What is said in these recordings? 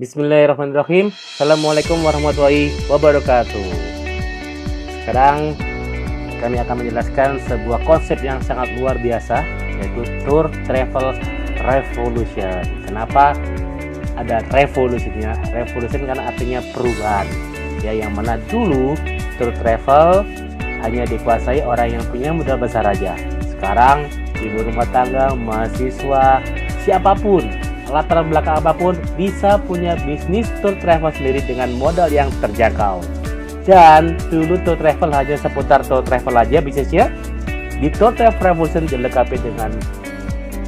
Bismillahirrahmanirrahim. Assalamualaikum warahmatullahi wabarakatuh. Sekarang kami akan menjelaskan sebuah konsep yang sangat luar biasa, yaitu Tour Travel Revolution. Kenapa ada revolusinya? Revolution karena artinya perubahan. Ya, yang mana dulu tour travel hanya dikuasai orang yang punya modal besar aja. Sekarang ibu rumah tangga, mahasiswa, siapapun, latar belakang apapun bisa punya bisnis tour travel sendiri dengan modal yang terjangkau. Dan dulu tour travel hanya seputar tour travel aja bisnisnya. Di Tour Travel Revolution dilengkapi dengan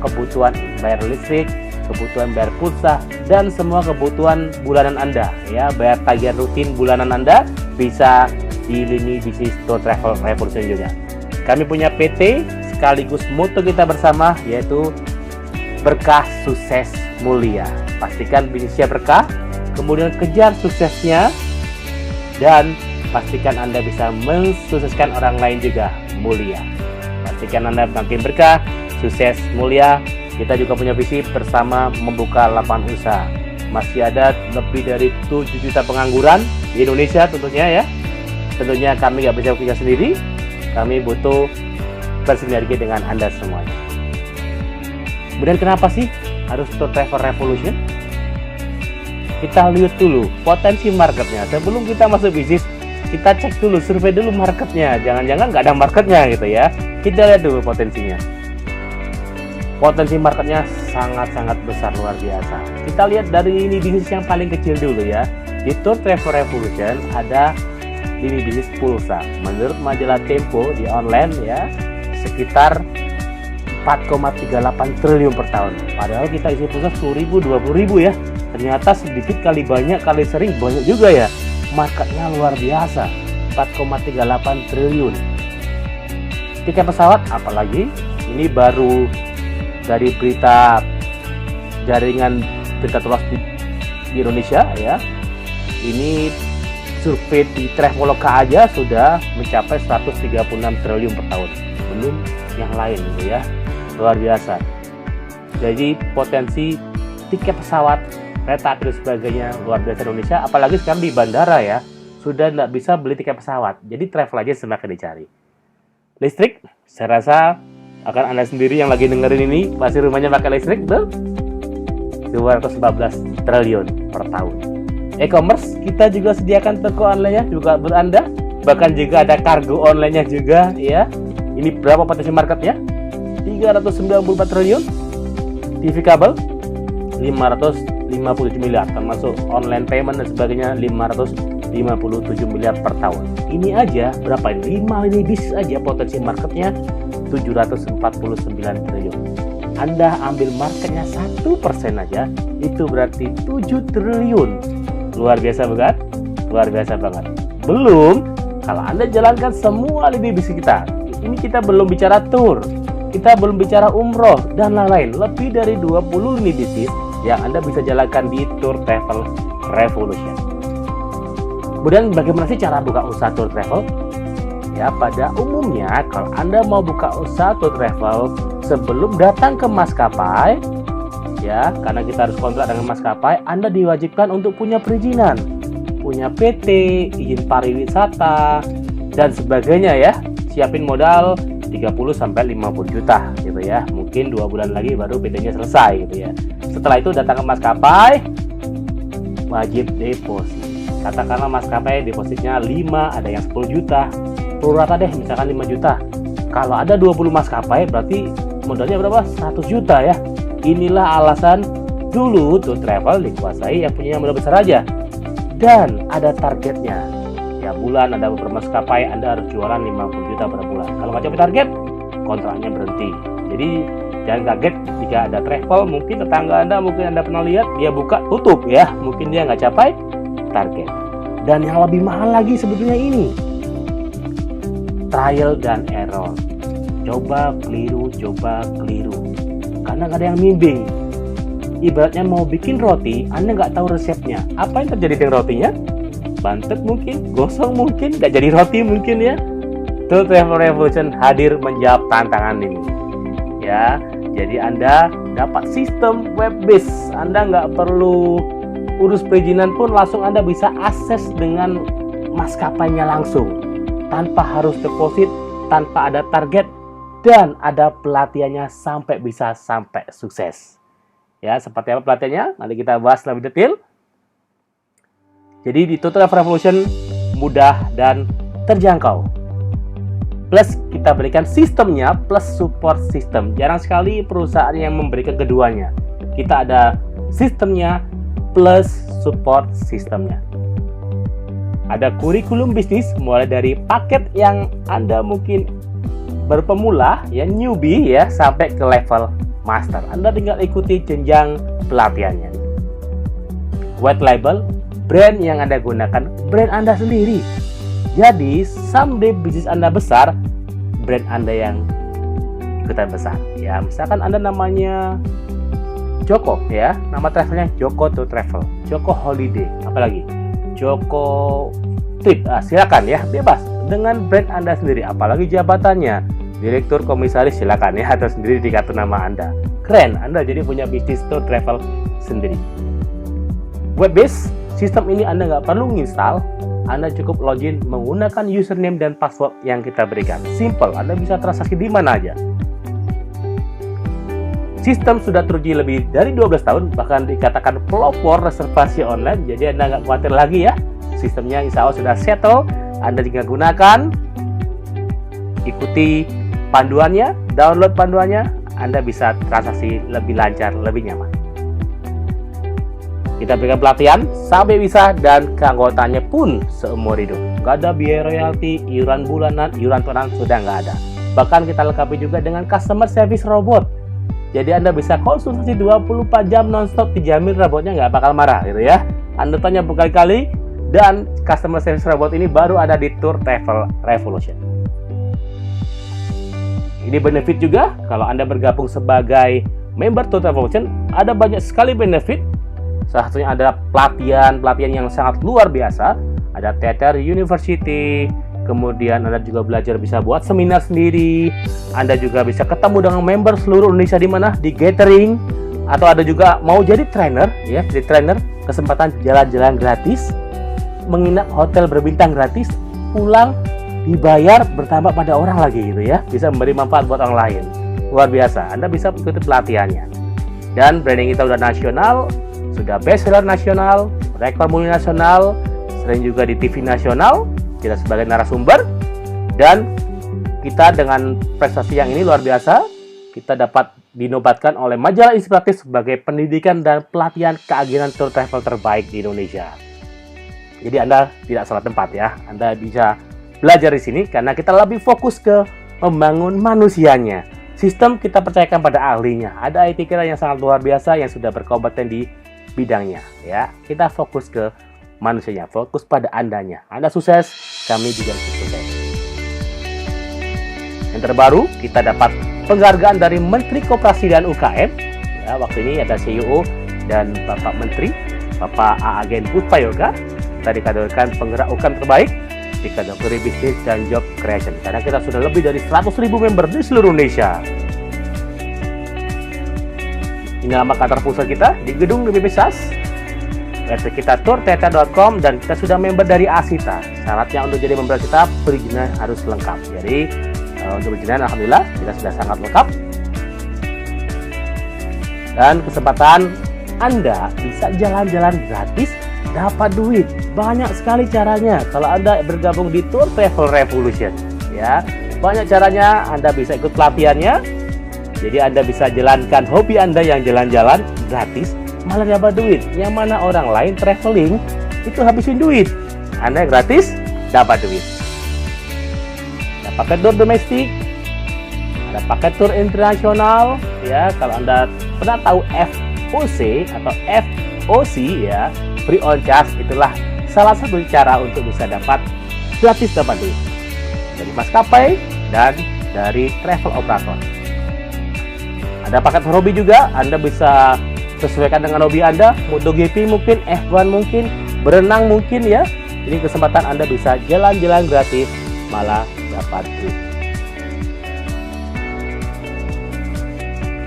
kebutuhan bayar listrik, kebutuhan bayar pulsa, dan semua kebutuhan bulanan Anda. Ya, bayar tagihan rutin bulanan Anda bisa di lini bisnis Tour Travel Revolution juga. Kami punya PT sekaligus moto kita bersama, yaitu berkah, sukses, mulia. Pastikan bisnisnya berkah, kemudian kejar suksesnya, dan pastikan Anda bisa mensukseskan orang lain juga, mulia. Pastikan Anda makin berkah, sukses, mulia. Kita juga punya visi bersama membuka lapangan usaha. Masih ada lebih dari 7 juta pengangguran di Indonesia tentunya ya. Tentunya kami nggak bisa bekerja sendiri, kami butuh bersinergi dengan Anda semuanya. Kemudian kenapa sih harus Tour Travel Revolution? Kita lihat dulu potensi marketnya. Sebelum kita masuk bisnis, kita cek dulu, survei dulu marketnya. Jangan-jangan nggak ada marketnya gitu ya. Kita lihat dulu potensinya. Potensi marketnya sangat-sangat besar, luar biasa. Kita lihat dari ini bisnis yang paling kecil dulu ya. Di Tour Travel Revolution ada ini bisnis pulsa. Menurut majalah Tempo di online ya, sekitar 4,38 triliun per tahun. Padahal kita isi pulsa 10.000, 20.000 ya. Ternyata sedikit kali banyak kali sering banyak juga ya. Marketnya luar biasa. 4,38 triliun. Tiket pesawat apalagi? Ini baru dari berita jaringan berita tulis di Indonesia ya. Ini survei di Traveloka aja sudah mencapai 136 triliun per tahun. Belum yang lain gitu ya. Luar biasa. Jadi potensi tiket pesawat, kereta api dan sebagainya luar biasa Indonesia. Apalagi sekarang di bandara ya, sudah tidak bisa beli tiket pesawat. Jadi travel aja semakin dicari. Listrik, saya rasa akan Anda sendiri yang lagi dengerin ini pasti rumahnya pakai listrik, betul? 214 triliun per tahun. E-commerce, kita juga sediakan toko online-nya juga buat Anda. Bahkan juga ada kargo online-nya juga ya. Ini berapa potensi marketnya? 394 triliun. TV kabel 557 miliar, termasuk online payment dan sebagainya 557 miliar per tahun. Ini aja berapa ini? 5 lini bisnis aja potensi marketnya 749 triliun. Anda ambil marketnya 1% aja, itu berarti 7 triliun. Luar biasa banget. Luar biasa banget. Belum kalau Anda jalankan semua lini bisnis kita. Ini kita belum bicara tour, kita belum bicara umroh dan lain-lain. Lebih dari 20 lini bisnis yang Anda bisa jalankan di Tour Travel Revolution. Kemudian bagaimana sih cara buka usaha tour travel? Ya, pada umumnya kalau Anda mau buka usaha tour travel, sebelum datang ke maskapai ya, karena kita harus kontrak dengan maskapai, Anda diwajibkan untuk punya perizinan, punya PT, izin pariwisata dan sebagainya ya. Siapin modal 30-50 juta gitu ya. Mungkin 2 bulan lagi baru PT-nya selesai gitu ya. Setelah itu datang ke maskapai, wajib deposit. Katakanlah maskapai depositnya 5, ada yang 10 juta. Prorata deh misalkan 5 juta. Kalau ada 20 maskapai berarti modalnya berapa? 100 juta ya. Inilah alasan dulu Tour Travel dikuasai yang punya modal besar aja. Dan ada targetnya. Ya bulan ada beberapa maskapai Anda harus jualan 50 juta per bulan. Kalau nggak capai target, kontraknya berhenti. Jadi jangan kaget jika ada travel, mungkin tetangga Anda, mungkin Anda pernah lihat dia buka tutup ya, mungkin dia nggak capai target. Dan yang lebih mahal lagi sebetulnya ini trial dan error. Coba keliru, karena nggak ada yang bimbing. Ibaratnya mau bikin roti, Anda nggak tahu resepnya. Apa yang terjadi dengan rotinya? Bantet mungkin, gosong mungkin, nggak jadi roti mungkin ya. Tour Travel Revolution hadir menjawab tantangan ini ya. Jadi Anda dapat sistem web based, Anda nggak perlu urus perizinan pun langsung Anda bisa akses dengan maskapainya langsung, tanpa harus deposit, tanpa ada target, dan ada pelatihannya sampai sukses. Ya, seperti apa pelatihannya? Nanti kita bahas lebih detail. Jadi di Tour Travel Revolution mudah dan terjangkau. Plus kita berikan sistemnya plus support system. Jarang sekali perusahaan yang memberikan keduanya. Kita ada sistemnya plus support sistemnya. Ada kurikulum bisnis mulai dari paket yang Anda mungkin berpemula ya, newbie ya, sampai ke level master. Anda tinggal ikuti jenjang pelatihannya. White label, brand yang Anda gunakan brand Anda sendiri. Jadi someday bisnis Anda besar, brand Anda yang ikutan besar. Ya, misalkan Anda namanya Joko ya, nama travelnya Joko to Travel, Joko Holiday, apalagi Joko Trip. Silakan ya, bebas dengan brand Anda sendiri, apalagi jabatannya direktur komisaris, silakan ya, atau sendiri di kartu nama Anda. Keren, Anda jadi punya bisnis tour travel sendiri. Web based sistem ini Anda nggak perlu install, Anda cukup login menggunakan username dan password yang kita berikan. Simple, Anda bisa transaksi di mana aja. Sistem sudah teruji lebih dari 12 tahun, bahkan dikatakan pelopor reservasi online, jadi Anda nggak khawatir lagi ya. Sistemnya insya Allah sudah settle, Anda tinggal gunakan, ikuti panduannya, download panduannya, Anda bisa transaksi lebih lancar, lebih nyaman. Kita berikan pelatihan sampai bisa, dan keanggotaannya pun seumur hidup. Nggak ada biaya royalti, iuran bulanan, iuran tahunan, sudah nggak ada. Bahkan kita lengkapi juga dengan customer service robot. Jadi Anda bisa konsultasi 24 jam non-stop, dijamin robotnya nggak bakal marah gitu ya. Anda tanya berkali-kali, dan customer service robot ini baru ada di Tour Travel Revolution. Ini benefit juga, kalau Anda bergabung sebagai member Tour Travel Revolution, ada banyak sekali benefit. Salah satunya ada pelatihan yang sangat luar biasa. Ada Theater University, kemudian Anda juga belajar bisa buat seminar sendiri. Anda juga bisa ketemu dengan member seluruh Indonesia di mana? Di gathering. Atau ada juga mau jadi trainer, ya, jadi trainer, kesempatan jalan-jalan gratis, menginap hotel berbintang gratis, pulang dibayar bertambah pada orang lagi gitu ya. Bisa memberi manfaat buat orang lain. Luar biasa. Anda bisa ikuti pelatihannya. Dan branding kita udah nasional, sudah bestseller nasional, rekor multinasional, sering juga di TV nasional, kita sebagai narasumber, dan kita dengan prestasi yang ini luar biasa, kita dapat dinobatkan oleh majalah Inspiratif sebagai pendidikan dan pelatihan keagenan tour travel terbaik di Indonesia. Jadi Anda tidak salah tempat ya, Anda bisa belajar di sini karena kita lebih fokus ke membangun manusianya. Sistem kita percayakan pada ahlinya. Ada IT kita yang sangat luar biasa yang sudah berkompeten di bidangnya ya. Kita fokus ke manusianya, fokus pada Andanya. Anda sukses, kami juga sukses. Yang terbaru, kita dapat penghargaan dari Menteri Koperasi dan UKM. Ya, waktu ini ada CEO dan Bapak Menteri, Bapak Agen Puspayoga. Kita dikategorikan penggerak UKM terbaik di kategori bisnis dan job creation. Karena kita sudah lebih dari 100.000 member di seluruh Indonesia. Ini alamat kantor pusat kita di gedung DPP SAS. Website kita tourteta.com, dan kita sudah member dari Asita. Syaratnya untuk jadi member kita, perizinan harus lengkap. Jadi untuk perizinan alhamdulillah kita sudah sangat lengkap. Dan kesempatan Anda bisa jalan-jalan gratis, dapat duit. Banyak sekali caranya kalau Anda bergabung di Tour Travel Revolution ya. Banyak caranya, Anda bisa ikut pelatihannya. Jadi Anda bisa jalankan hobi Anda yang jalan-jalan gratis, malah dapat duit. Yang mana orang lain traveling itu habisin duit, Anda gratis dapat duit. Ada paket tour domestik, ada paket tour internasional ya. Kalau Anda pernah tahu FOC atau FOC ya, free on charge, itulah salah satu cara untuk bisa dapat gratis dapat duit dari maskapai dan dari travel operator. Ada paket hobi juga, Anda bisa sesuaikan dengan hobi Anda, MotoGP mungkin, F1 mungkin, berenang mungkin ya. Ini kesempatan Anda bisa jalan-jalan gratis, malah dapat duit.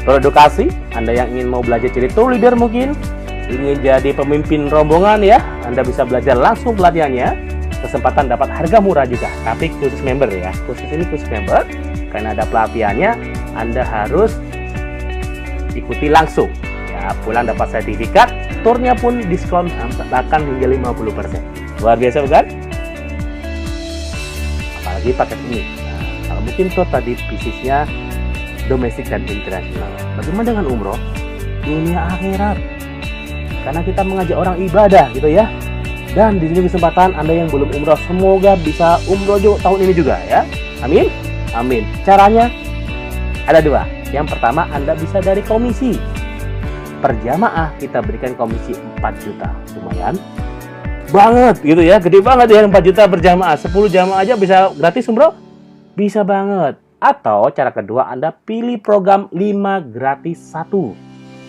Tour edukasi, Anda yang ingin mau belajar jadi tour leader mungkin, ingin jadi pemimpin rombongan ya, Anda bisa belajar langsung pelatihannya. Kesempatan dapat harga murah juga, tapi khusus member ya. Khusus ini khusus member, karena ada pelatihannya, Anda harus ikuti langsung. Ya, pulang dapat sertifikat, turnya pun diskon bahkan hingga 50%. Luar biasa bukan? Apalagi paket ini. Nah, kalau mungkin tour tadi bisnisnya domestik dan internasional. Bagaimana dengan umroh? Dunia akhirat. Karena kita mengajak orang ibadah gitu ya. Dan di sini kesempatan Anda yang belum umroh, semoga bisa umroh juga tahun ini juga ya. Amin. Amin. Caranya ada dua. Yang pertama, Anda bisa dari komisi. Per jamaah kita berikan komisi 4 juta. Lumayan banget gitu ya. Gede banget ya 4 juta per jamaah. 10 jamaah aja bisa gratis umroh. Bisa banget. Atau cara kedua, Anda pilih program 5 gratis 1.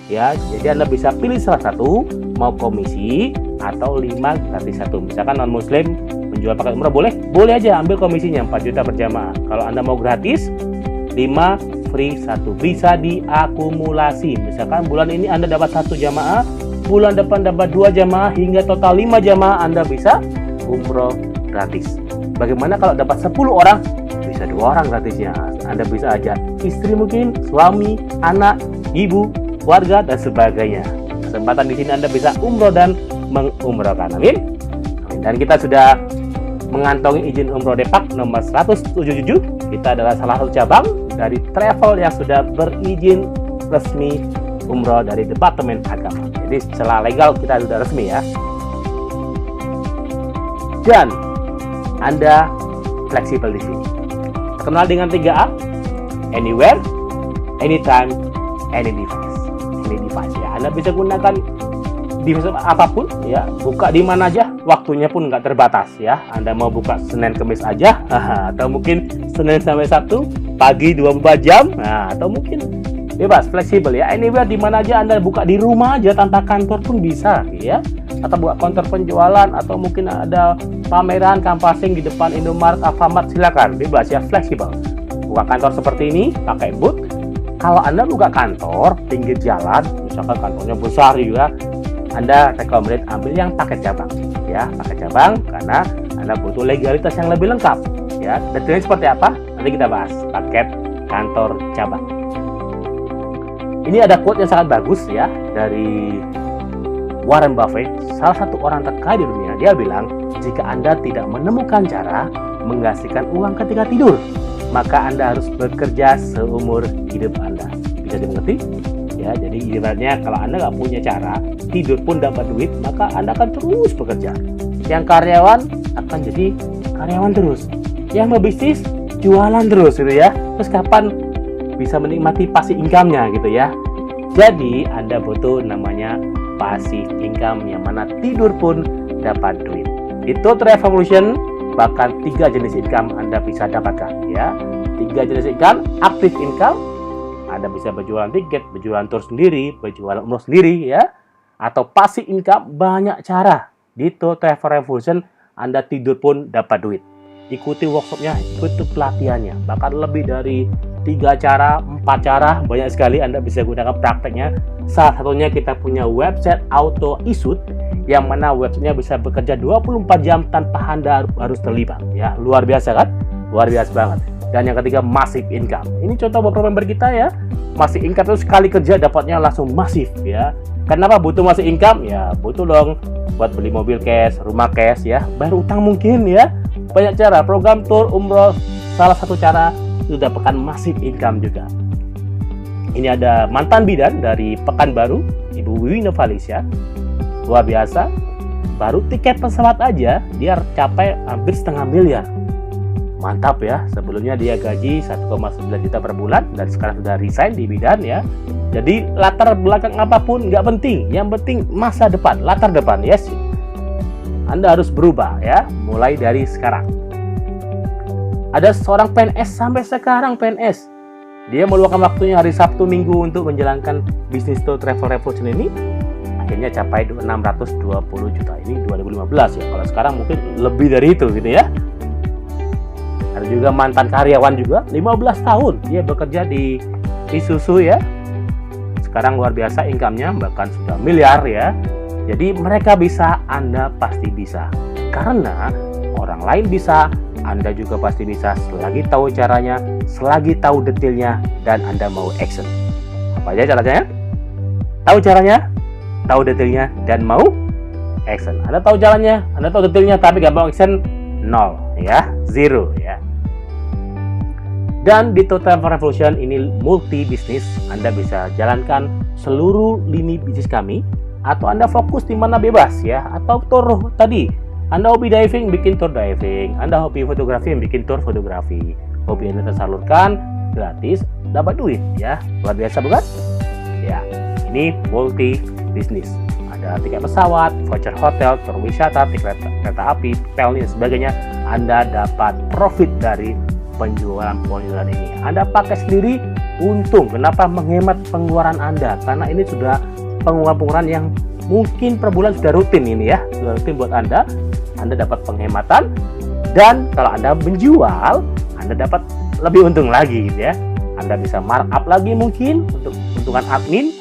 Ya, jadi Anda bisa pilih salah satu, mau komisi atau 5 gratis 1. Misalkan non muslim menjual paket umrah, boleh aja ambil komisinya 4 juta per jamaah. Kalau Anda mau gratis, 5 free 1, bisa diakumulasi. Misalkan bulan ini Anda dapat 1 jamaah, bulan depan dapat 2 jamaah, hingga total 5 jamaah Anda bisa umroh gratis. Bagaimana kalau dapat 10 orang? Bisa 2 orang gratisnya. Anda bisa ajak istri mungkin, suami, anak, ibu, warga dan sebagainya. Kesempatan di sini Anda bisa umroh dan mengumrohkan. Amin. Amin. Dan kita sudah mengantongi izin umroh Depak nomor 177. Kita adalah salah satu cabang dari travel yang sudah berizin resmi umroh dari Departemen Agama. Jadi secara legal kita sudah resmi ya. Dan Anda fleksibel di sini. Terkenal dengan 3A: anywhere, anytime, any device. Ya, Anda bisa gunakan device apapun ya, buka di mana aja, waktunya pun nggak terbatas ya. Anda mau buka Senin Kamis aja, atau mungkin Senin sampai Sabtu pagi 24 jam, nah, atau mungkin bebas, fleksibel ya. Anywhere di mana aja, Anda buka di rumah aja tanpa kantor pun bisa ya. Atau buka kantor penjualan, atau mungkin ada pameran kampasing di depan Indomaret, Alfamart, silakan, bebas ya, fleksibel. Buka kantor seperti ini pakai booth. Kalau Anda buka kantor pinggir jalan, misalkan kantornya besar juga, Anda recommended ambil yang paket cabang ya, paket cabang, karena Anda butuh legalitas yang lebih lengkap ya. Detailnya seperti apa nanti kita bahas. Paket kantor cabang. Ini ada quote yang sangat bagus ya dari Warren Buffett, salah satu orang terkaya di dunia. Dia bilang, jika Anda tidak menemukan cara menghasilkan uang ketika tidur, maka Anda harus bekerja seumur hidup Anda. Bisa dimengerti? Ya, jadi ibaratnya kalau Anda nggak punya cara, tidur pun dapat duit, maka Anda akan terus bekerja. Yang karyawan akan jadi karyawan terus. Yang berbisnis, jualan terus gitu ya. Terus kapan bisa menikmati passive income-nya gitu ya. Jadi Anda butuh namanya passive income, yang mana tidur pun dapat duit. Itu Revolution. Bahkan 3 jenis income Anda bisa dapatkan ya. 3 jenis income: active income, Anda bisa berjualan tiket, berjualan tour sendiri, berjualan umroh sendiri ya. Atau passive income, banyak cara. Di Travel Revolution Anda tidur pun dapat duit. Ikuti workshopnya, ikuti pelatihannya. Bahkan lebih dari 3 cara, 4 cara, banyak sekali Anda bisa gunakan prakteknya. Salah satunya kita punya website auto issued, yang mana websitenya bisa bekerja 24 jam tanpa Anda harus terlibat ya. Luar biasa kan? Luar biasa banget. Dan yang ketiga, massive income. Ini contoh beberapa member kita ya. Massive income itu sekali kerja dapatnya langsung masif ya. Kenapa butuh massive income? Ya butuh dong buat beli mobil cash, rumah cash ya, bayar utang mungkin ya. Banyak cara. Program tour umroh salah satu cara itu dapatkan massive income juga. Ini ada mantan bidan dari Pekanbaru, Ibu Wiwi Novalisya. Luar biasa, baru tiket pesawat aja dia capai hampir setengah miliar. Mantap ya. Sebelumnya dia gaji 1,9 juta per bulan, dan sekarang sudah resign di bidan ya. Jadi latar belakang apapun nggak penting, yang penting masa depan, latar depan. Yes, Anda harus berubah ya, mulai dari sekarang. Ada seorang PNS, sampai sekarang PNS, dia meluangkan waktunya hari Sabtu Minggu untuk menjalankan bisnis tour Travel Revolution ini. Akhirnya capai 620 juta. Ini 2015 ya. Kalau sekarang mungkin lebih dari itu gitu ya. Ada juga mantan karyawan juga, 15 tahun dia bekerja di Isuzu ya. sekarang luar biasa income-nya, bahkan sudah miliar ya. Jadi mereka bisa, Anda pasti bisa. Karena orang lain bisa, Anda juga pasti bisa selagi tahu caranya, selagi tahu detailnya, dan Anda mau action. Apa aja caranya? Tahu caranya, tahu detailnya, dan mau action. Anda tahu jalannya, Anda tahu detailnya, tapi gak mau action, nol ya, zero ya. Dan di Tour Travel Revolution ini multi bisnis, Anda bisa jalankan seluruh lini bisnis kami, atau Anda fokus di mana bebas ya, atau tour tadi. Anda hobi diving, bikin tour diving. Anda hobi fotografi, bikin tour fotografi. Hobi Anda tersalurkan gratis, dapat duit ya. Luar biasa bukan? Ya, ini multi bisnis. Ada tiket pesawat, voucher hotel, tour wisata, tiket kereta api, pel dan sebagainya. Anda dapat profit dari penjualan ini. Anda pakai sendiri, untung. Kenapa? Menghemat pengeluaran Anda, karena ini sudah pengeluaran yang mungkin per bulan sudah rutin ini ya, sudah rutin buat Anda. Anda dapat penghematan, dan kalau Anda menjual, Anda dapat lebih untung lagi gitu ya. Anda bisa markup lagi mungkin untuk keuntungan admin,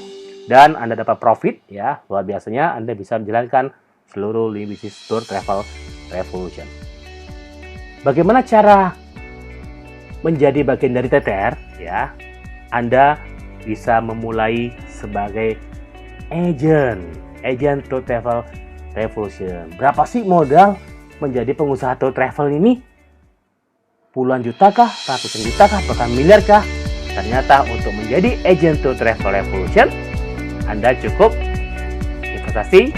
dan Anda dapat profit ya. Luar biasanya Anda bisa menjalankan seluruh lini bisnis Tour Travel Revolution. Bagaimana cara menjadi bagian dari TTR ya? Anda bisa memulai sebagai agent Tour Travel Revolution. Berapa sih modal menjadi pengusaha tour travel ini? Puluhan juta kah? Ratusan juta kah? Bahkan miliar kah? Ternyata untuk menjadi agent Tour Travel Revolution, Anda cukup investasi,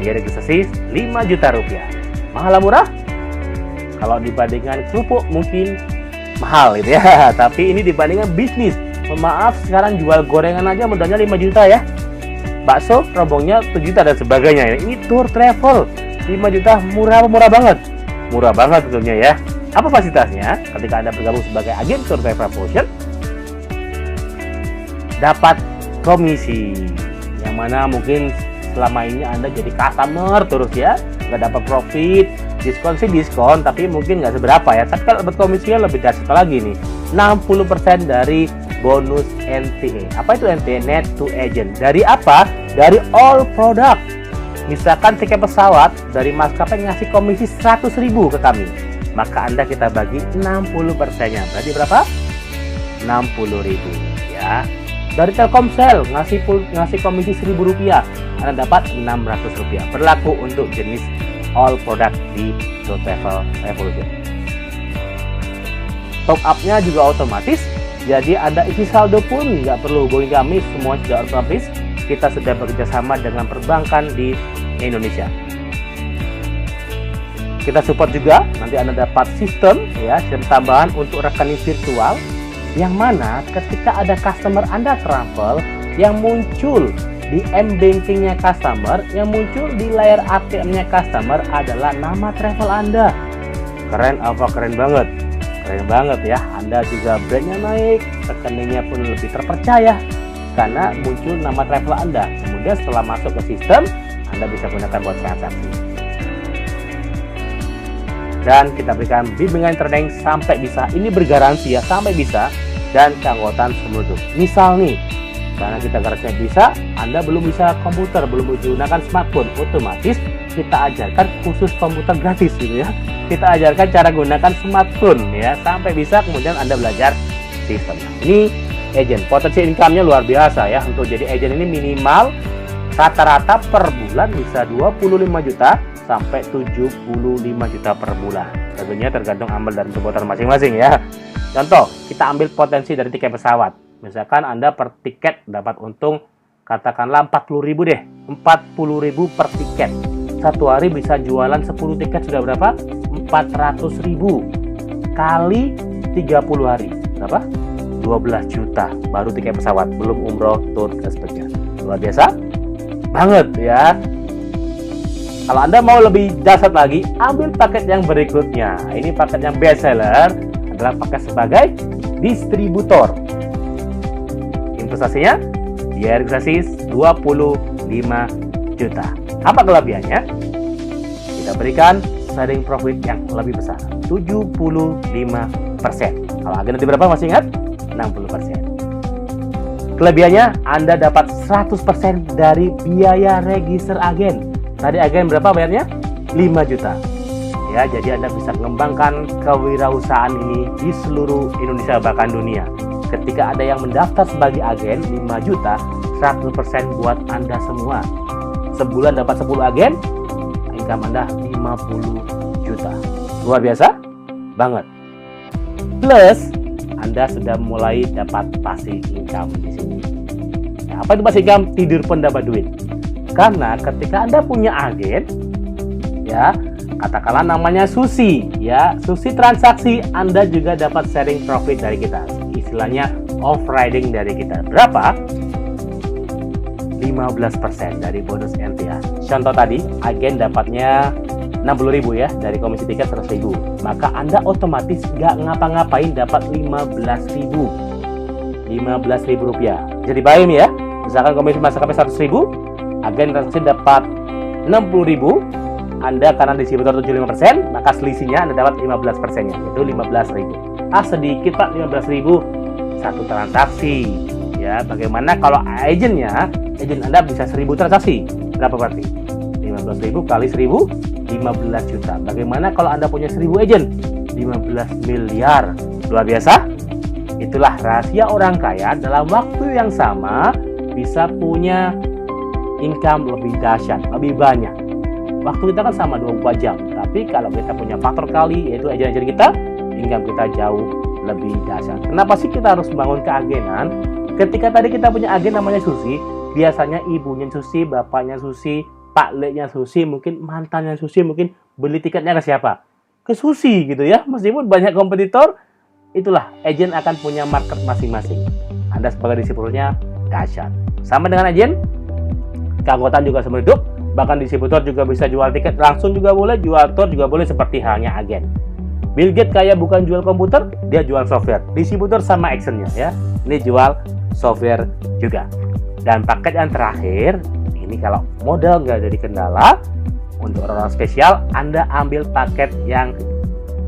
biaya registrasi 5 juta rupiah. Mahal murah? Kalau dibandingkan kerupuk mungkin mahal gitu ya. Tapi ini dibandingkan bisnis. Maaf, sekarang jual gorengan aja modalnya 5 juta ya. Bakso rombongnya 7 juta dan sebagainya. Ini tour travel 5 juta, murah banget. Murah banget tentunya ya. Apa fasilitasnya? Ketika Anda bergabung sebagai agen Tour Travel Revolution, dapat komisi, yang mana mungkin selama ini Anda jadi customer terus ya, nggak dapat profit. Diskon sih diskon, tapi mungkin nggak seberapa ya. Tapi kalau dapat komisinya lebih dahsyat lagi nih, 60% dari bonus NTA. Apa itu NTA? Net to Agent. Dari apa? Dari all product. Misalkan tiket pesawat dari maskapai ngasih komisi 100.000 ke kami, maka Anda kita bagi 60%-nya. Berarti berapa? 60.000 ya. Dari Telkomsel ngasih komisi 1.000 rupiah, Anda dapat 600 rupiah. Berlaku untuk jenis all product di Tour Travel Revolution. Top up-nya juga otomatis. Jadi Anda isi saldo pun nggak perlu hubungi kami, semua sudah otomatis. Kita sudah bekerjasama dengan perbankan di Indonesia. Kita support juga, nanti Anda dapat sistem ya, sistem tambahan untuk rekening virtual, yang mana ketika ada customer Anda travel, yang muncul di m-bankingnya customer, yang muncul di layar ATM-nya customer adalah nama travel Anda. Keren apa? Keren banget. Keren banget ya. Anda juga brandnya naik, rekeningnya pun lebih terpercaya karena muncul nama travel Anda. Kemudian setelah masuk ke sistem, Anda bisa gunakan buat transaksi. Dan kita berikan bimbingan training sampai bisa. Ini bergaransi ya, sampai bisa, dan keanggotaan semua. Misal nih, karena kita garansinya bisa, Anda belum bisa komputer, belum menggunakan smartphone, otomatis kita ajarkan khusus komputer gratis gitu ya. Kita ajarkan cara gunakan smartphone ya, sampai bisa kemudian Anda belajar sistem. Ini agent, potensi income-nya luar biasa ya. Untuk jadi agent ini minimal rata-rata per bulan bisa 25 juta sampai 75 juta per bulan. Tentunya tergantung amal dan perbuatan masing-masing ya. Contoh, kita ambil potensi dari tiket pesawat. Misalkan Anda per tiket dapat untung katakanlah 40.000 deh. 40.000 per tiket. Satu hari bisa jualan 10 tiket, sudah berapa? 400.000 kali 30 hari. Berapa? 12 juta baru tiket pesawat, belum umroh, tour dan sebagainya. Luar biasa banget ya. Kalau Anda mau lebih dahsyat lagi, ambil paket yang berikutnya. Ini paket yang best seller, adalah paket sebagai distributor. Investasinya biaya registrasi 25 juta. Apa kelebihannya? Kita berikan sharing profit yang lebih besar, 75%. Kalau agen nanti berapa, masih ingat? 60%. Kelebihannya, Anda dapat 100% dari biaya register agen. Tadi agen berapa bayarnya? 5 juta. Ya, jadi Anda bisa mengembangkan kewirausahaan ini di seluruh Indonesia bahkan dunia. Ketika ada yang mendaftar sebagai agen 5 juta, 100% buat Anda semua. Sebulan dapat 10 agen, income Anda 50 juta. Luar biasa banget. Plus Anda sudah mulai dapat passive income di sini. Nah, apa itu passive income? Tidur pun dapat duit. Karena ketika Anda punya agen, ya, katakanlah namanya Susi, ya, Susi transaksi, Anda juga dapat sharing profit dari kita. Istilahnya off riding dari kita. Berapa? 15% dari bonus NTA. Contoh tadi, agen dapatnya 60.000 ya, dari komisi tiket 100.000. Maka Anda otomatis nggak ngapa-ngapain dapat 15.000. 15.000 rupiah. Jadi bayang ya, misalkan komisi maskapai 100.000, agen transaksi dapat 60.000. Anda karena distributor 75%, maka selisihnya Anda dapat 15%-nya, yaitu 15.000. Sedikit Pak, 15.000 satu transaksi. Ya, bagaimana kalau agen Anda bisa 1000 transaksi? Berapa berarti? 15.000 kali 1000, 15 juta. Bagaimana kalau Anda punya 1000 agen? 15 miliar. Luar biasa? Itulah rahasia orang kaya dalam waktu yang sama bisa punya income lebih dahsyat, lebih banyak. Waktu kita kan sama 24 jam, tapi kalau kita punya faktor kali, yaitu agen-agen kita, income kita jauh lebih dahsyat. Kenapa sih kita harus bangun keagenan? Ketika tadi kita punya agen namanya Susi, biasanya ibunya Susi, bapaknya Susi, Pak Leknya Susi, mungkin mantannya Susi, mungkin beli tiketnya ke siapa? Ke Susi gitu ya. Meskipun banyak kompetitor, itulah agen akan punya market masing-masing. Anda sebagai distributornya dahsyat. Sama dengan agen, keanggotaan juga seumur hidup. Bahkan distributor juga bisa jual tiket langsung juga boleh, jual tour juga boleh seperti halnya agen. Bill Gates kaya bukan jual komputer, dia jual software. Distributor sama actionnya ya. Ini jual software juga. Dan paket yang terakhir, ini kalau modal nggak jadi kendala, untuk orang-orang spesial, Anda ambil paket yang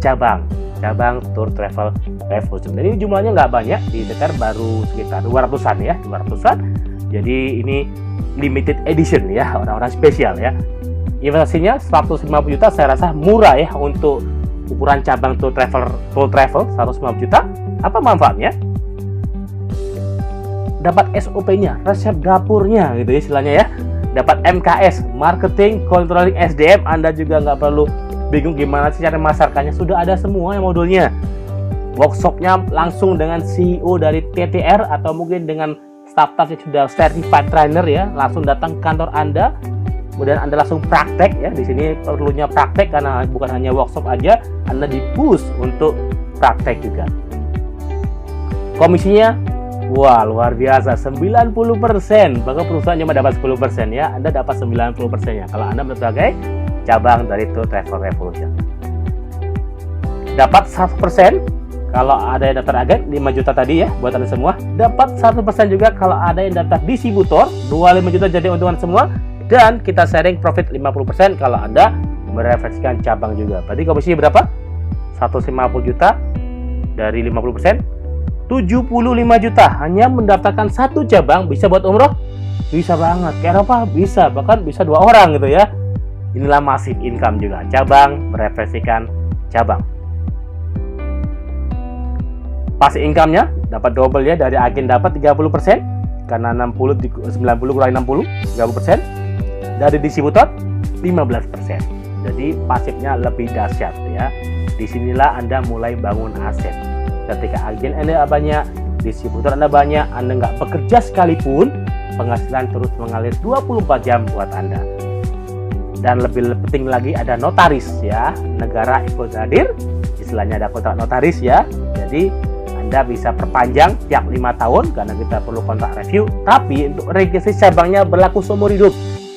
cabang Tour Travel Revolution. Jadi jumlahnya nggak banyak, di Dekar baru sekitar 200-an ya, 200-an. Jadi ini limited edition ya, orang-orang spesial ya. Investasinya 150 juta, saya rasa murah ya untuk ukuran cabang Tour Travel 150 juta. Apa manfaatnya? Dapat SOP-nya, resep dapurnya gitu ya istilahnya ya. Dapat MKS, Marketing Controlling SDM. Anda juga nggak perlu bingung gimana sih cara memasarkannya, sudah ada semua yang modulnya. Workshopnya langsung dengan CEO dari TTR atau mungkin dengan staff-staff yang sudah certified trainer ya, langsung datang ke kantor Anda. Kemudian Anda langsung praktek ya. Di sini perlunya praktek karena bukan hanya workshop aja, Anda di-push untuk praktek juga. Komisinya wah luar biasa, 90%. Bahkan perusahaan cuma dapat 10% ya, Anda dapat 90%-nya kalau Anda sebagai cabang dari Tour Travel Revolution. Dapat 100% kalau ada yang daftar agen 5 juta tadi ya buat Anda semua. Dapat 100% juga kalau ada yang daftar distributor, 25 juta jadi untungan semua. Dan kita sharing profit 50% kalau Anda merefleksikan cabang juga. Berarti komisinya berapa? 150 juta dari 50%, 75 juta. Hanya mendaftarkan satu cabang bisa buat umroh? Bisa banget. Kayak apa? Bisa. Bahkan bisa 2 orang gitu ya. Inilah massive income juga. Cabang merefleksikan cabang. Passive income-nya dapat double ya, dari agen dapat 30%. Karena 90 kurangi 60, 30%. Dari distributor 15%. Jadi pasifnya lebih dahsyat ya. Disinilah Anda mulai bangun aset. Ketika agen Anda banyak, distributor Anda banyak, Anda nggak bekerja sekalipun, penghasilan terus mengalir 24 jam buat Anda. Dan lebih penting lagi ada notaris ya. Negara ikut hadir, istilahnya ada kontrak notaris ya. Jadi Anda bisa perpanjang tiap 5 tahun karena kita perlu kontrak review. Tapi untuk registrasi cabangnya berlaku seumur hidup.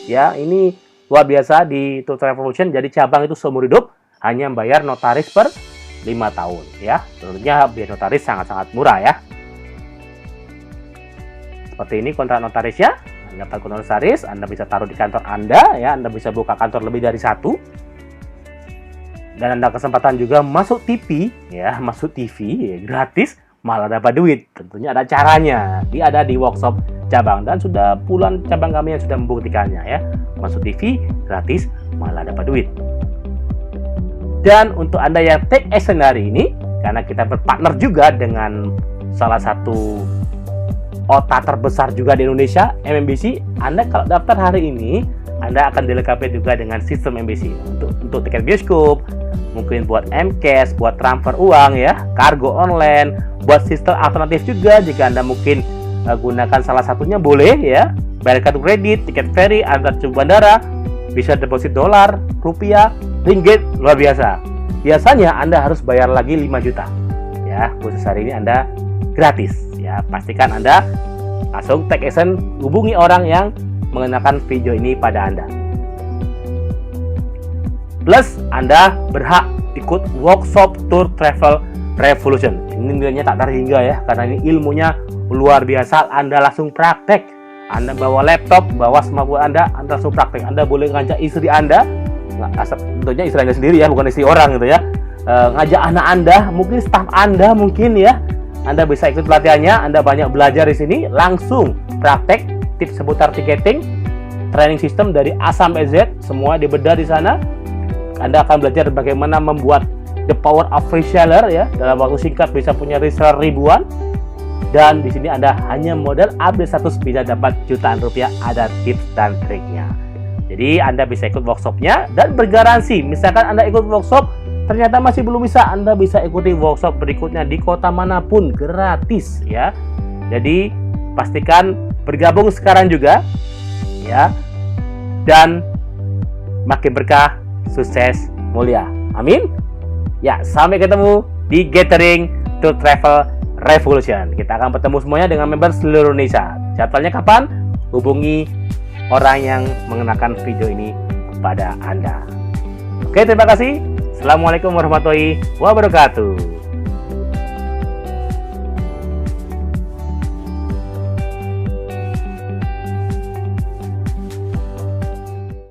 Ya, ini luar biasa di Tour Travel Revolution. Jadi cabang itu seumur hidup, hanya bayar notaris per 5 tahun ya. Tentunya biaya notaris sangat-sangat murah ya. Seperti ini kontrak notarisnya. Anda pakai notaris, Anda bisa taruh di kantor Anda ya. Anda bisa buka kantor lebih dari 1. Dan Anda kesempatan juga masuk TV ya, masuk TV ya, gratis malah dapat duit. Tentunya ada caranya. Dia ada di workshop cabang dan sudah puluhan cabang kami yang sudah membuktikannya ya. Masuk TV gratis malah dapat duit. Dan untuk Anda yang take action hari ini, karena kita berpartner juga dengan salah satu OTA terbesar juga di Indonesia, MMBC, Anda kalau daftar hari ini, Anda akan dilengkapi juga dengan sistem MBC untuk tiket bioskop, mungkin buat MCash, buat transfer uang ya, kargo online, buat sistem alternatif juga jika Anda mungkin gunakan salah satunya boleh ya, bayar kartu kredit, tiket ferry antar bandara, bisa deposit dolar, rupiah, ringgit, luar biasa. Biasanya Anda harus bayar lagi 5 juta ya, khusus hari ini Anda gratis ya. Pastikan Anda langsung take action, hubungi orang yang mengenakan video ini pada Anda. Plus Anda berhak ikut workshop tour travel revolution. Ini nilainya tak terhingga ya, karena ini ilmunya luar biasa. Anda langsung praktek, Anda bawa laptop, bawa smartphone Anda langsung praktek. Anda boleh ngajak istri Anda, tentunya istri Anda sendiri ya, bukan istri orang gitu ya, ngajak anak Anda, mungkin staf Anda mungkin ya. Anda bisa ikut pelatihannya, Anda banyak belajar di sini, langsung praktek tips seputar tiketing, training system dari A sampai Z, semua dibedah di sana. Anda akan belajar bagaimana membuat the power of reseller ya, dalam waktu singkat bisa punya reseller ribuan. Dan di sini Anda hanya modal update status bisa dapat jutaan rupiah, ada tips dan triknya. Jadi Anda bisa ikut workshopnya dan bergaransi, misalkan Anda ikut workshop ternyata masih belum bisa, Anda bisa ikuti workshop berikutnya di kota manapun gratis ya. Jadi pastikan bergabung sekarang juga ya, dan makin berkah, sukses, mulia, amin ya. Sampai ketemu di Gathering to Travel Revolution. Kita akan bertemu semuanya dengan member seluruh Indonesia. Jadwalnya kapan? Hubungi orang yang mengenakan video ini pada Anda. Oke, terima kasih. Assalamualaikum warahmatullahi wabarakatuh.